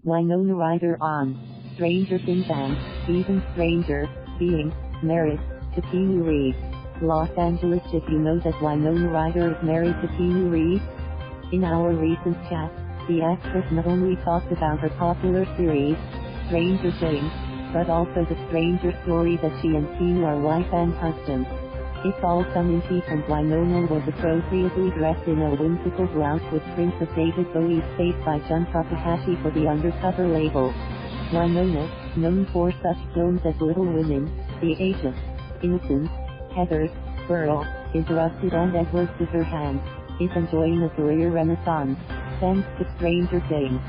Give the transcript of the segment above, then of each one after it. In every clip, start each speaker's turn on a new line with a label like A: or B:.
A: Wynona Ryder on Stranger Things and, even stranger, being married to Keanu Reeves. Los Angeles. Did you know that Wynona Ryder is married to Keanu Reeves? In our recent chat, the actress not only talked about her popular series, Stranger Things, but also the stranger story that she and Keanu are wife and husband. It's all tongue in cheek, and Wynona was appropriately dressed in a whimsical blouse with prints of David Bowie's face by Jun Takahashi for the Undercover label. Wynona, known for such films as Little Women, The Age of Innocence, Heathers, Burl, Interrupted and Edward Scissorhands, is enjoying a career renaissance, thanks to Stranger Things.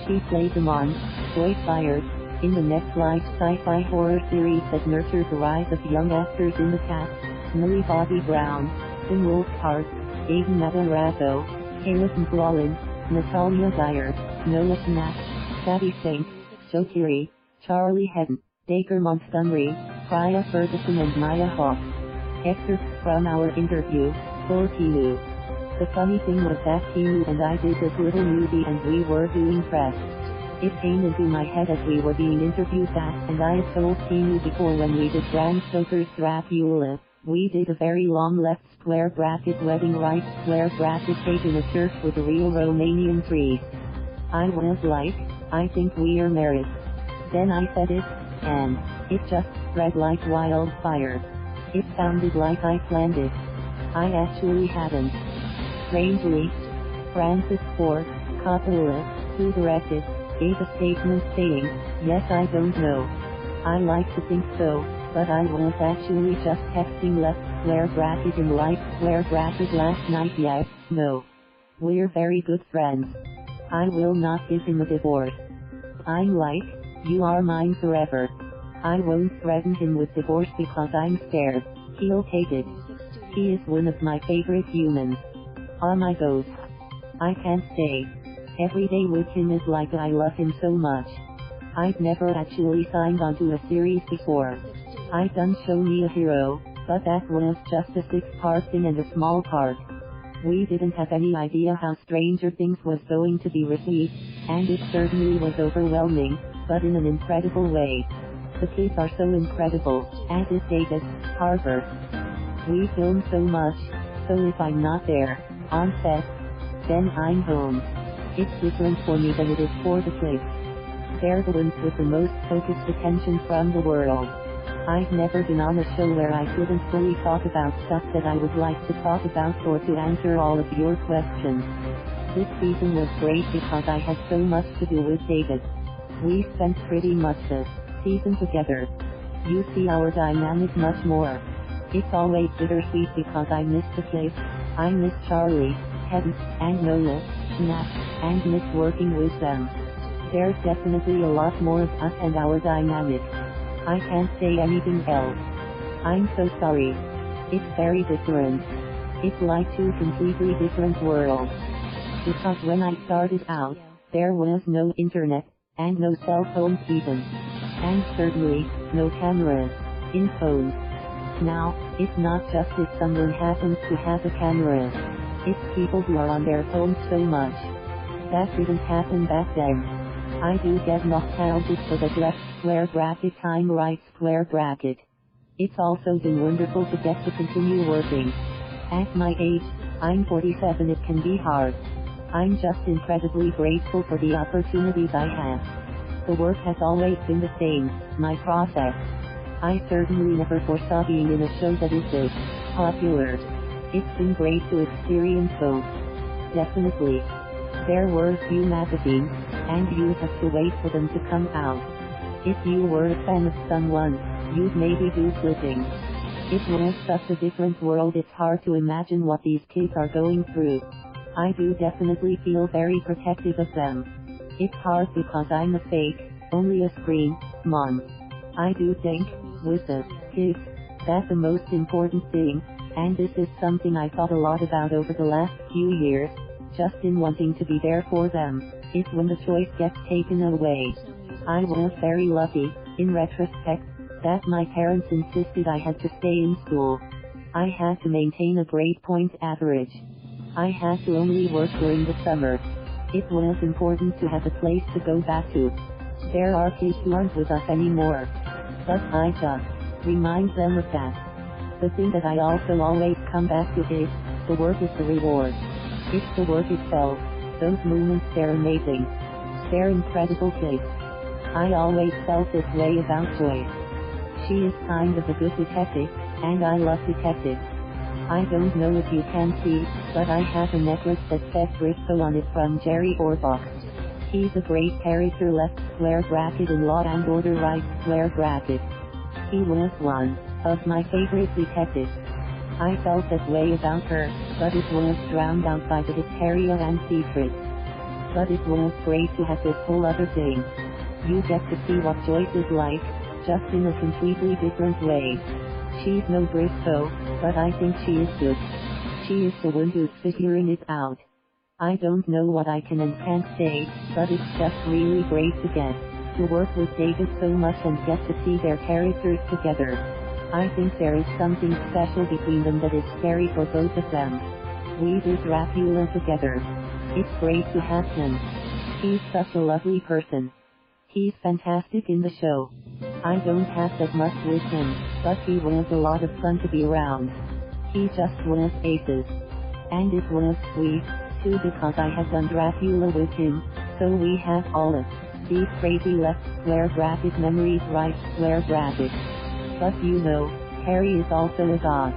A: She plays among Joyce Byers in the Netflix sci-fi horror series that nurtures the rise of young actors in the cast: Millie Bobby Brown, Wolfhard, Gaten Matarazzo, McLaughlin, Natalia Dyer, Schnapp, Sadie Sink, Keery, Heaton, Dacre Montgomery, Priah, Ferguson and Hawke. Excerpts from our interview for Keanu. The funny thing was that Keanu and I did this little movie and we were doing press. It came into my head as we were being interviewed that, and I had told Keanu before when we did Bram Stoker's Dracula, we did a very long left square bracket wedding right square bracket cake in a church with a real Romanian tree. I was like, I think we are married. Then I said it, and it just spread like wildfire. It sounded like I planned it. I actually hadn't. Strangely, Francis Ford Coppola, who directed, gave a statement saying, "Yes, I don't know. I like to think so, but I was actually just texting left square bracket and right square bracket last night. Yes, no. We're very good friends. I will not give him a divorce." I'm like, "You are mine forever. I won't threaten him with divorce because I'm scared. He'll take it. He is one of my favorite humans. Oh my ghost. I can't stay. Every day with him is like I love him so much." I'd never actually signed onto a series before. I'd done Show Me a Hero, but that was just a 6-part thing and a small part. We didn't have any idea how Stranger Things was going to be received, and it certainly was overwhelming, but in an incredible way. The kids are so incredible, as is David, Harper. We film so much, so if I'm not there, on set, then I'm home. It's different for me than it is for the kids. They're the ones with the most focused attention from the world. I've never been on a show where I couldn't fully talk about stuff that I would like to talk about or to answer all of your questions. This season was great because I had so much to do with David. We spent pretty much the season together. You see our dynamic much more. It's always bittersweet because I miss the kids. I miss Charlie, Heaton, and Noah, Schnapp, and miss working with them. There's definitely a lot more of us and our dynamic. I can't say anything else. I'm so sorry. It's very different. It's like two completely different worlds. Because when I started out, there was no internet, and no cell phones even. And certainly, no cameras in phones. Now, it's not just if someone happens to have a camera. It's people who are on their phones so much. That didn't happen back then. I do get nostalgic for that left square bracket time right square bracket. It's also been wonderful to get to continue working. At my age, I'm 47, it can be hard. I'm just incredibly grateful for the opportunities I have. The work has always been the same, my process. I certainly never foresaw being in a show that is this popular. It's been great to experience both. Definitely. There were a few magazines, and you'd have to wait for them to come out. If you were a fan of someone, you'd maybe do clippings. It was such a different world, it's hard to imagine what these kids are going through. I do definitely feel very protective of them. It's hard because I'm a fake, only a screen mom. I do think, with the kids, that's the most important thing, and this is something I thought a lot about over the last few years, just in wanting to be there for them, is when the choice gets taken away. I was very lucky, in retrospect, that my parents insisted I had to stay in school. I had to maintain a grade point average. I had to only work during the summer. It was important to have a place to go back to. There are kids who aren't with us anymore. But I just remind them of that. The thing that I also always come back to is, the work is the reward. It's the work itself. Those moments, they're amazing. They're incredible kids. I always felt this way about Joyce. She is kind of a good detective, and I love detectives. I don't know if you can see, but I have a necklace that says Briscoe on it from Jerry Orbach. He's a great character, left square bracket in Law and Order, right square bracket. He was one of my favorite detectives. I felt that way about her, but it was drowned out by the hysteria and secrets. But it was great to have this whole other thing. You get to see what Joyce is like, just in a completely different way. She's no Briscoe, but I think she is good. She is the one who's figuring it out. I don't know what I can and can't say, but it's just really great to get to work with David so much and get to see their characters together. I think there is something special between them that is scary for both of them. We did Dracula together. It's great to have him. He's such a lovely person. He's fantastic in the show. I don't have that much with him, but he was a lot of fun to be around. He just was aces. And it was sweet, too, because I had done Dracula with him, so we have all of these crazy left square bracket memories, right square bracket. But you know, Harry is also a god.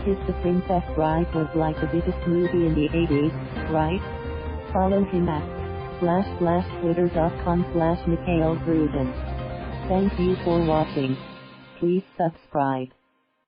A: His The Princess Bride was like the biggest movie in the 80s, right? Follow him at //twitter.com/Mikhail Gruden. Thank you for watching. Please subscribe.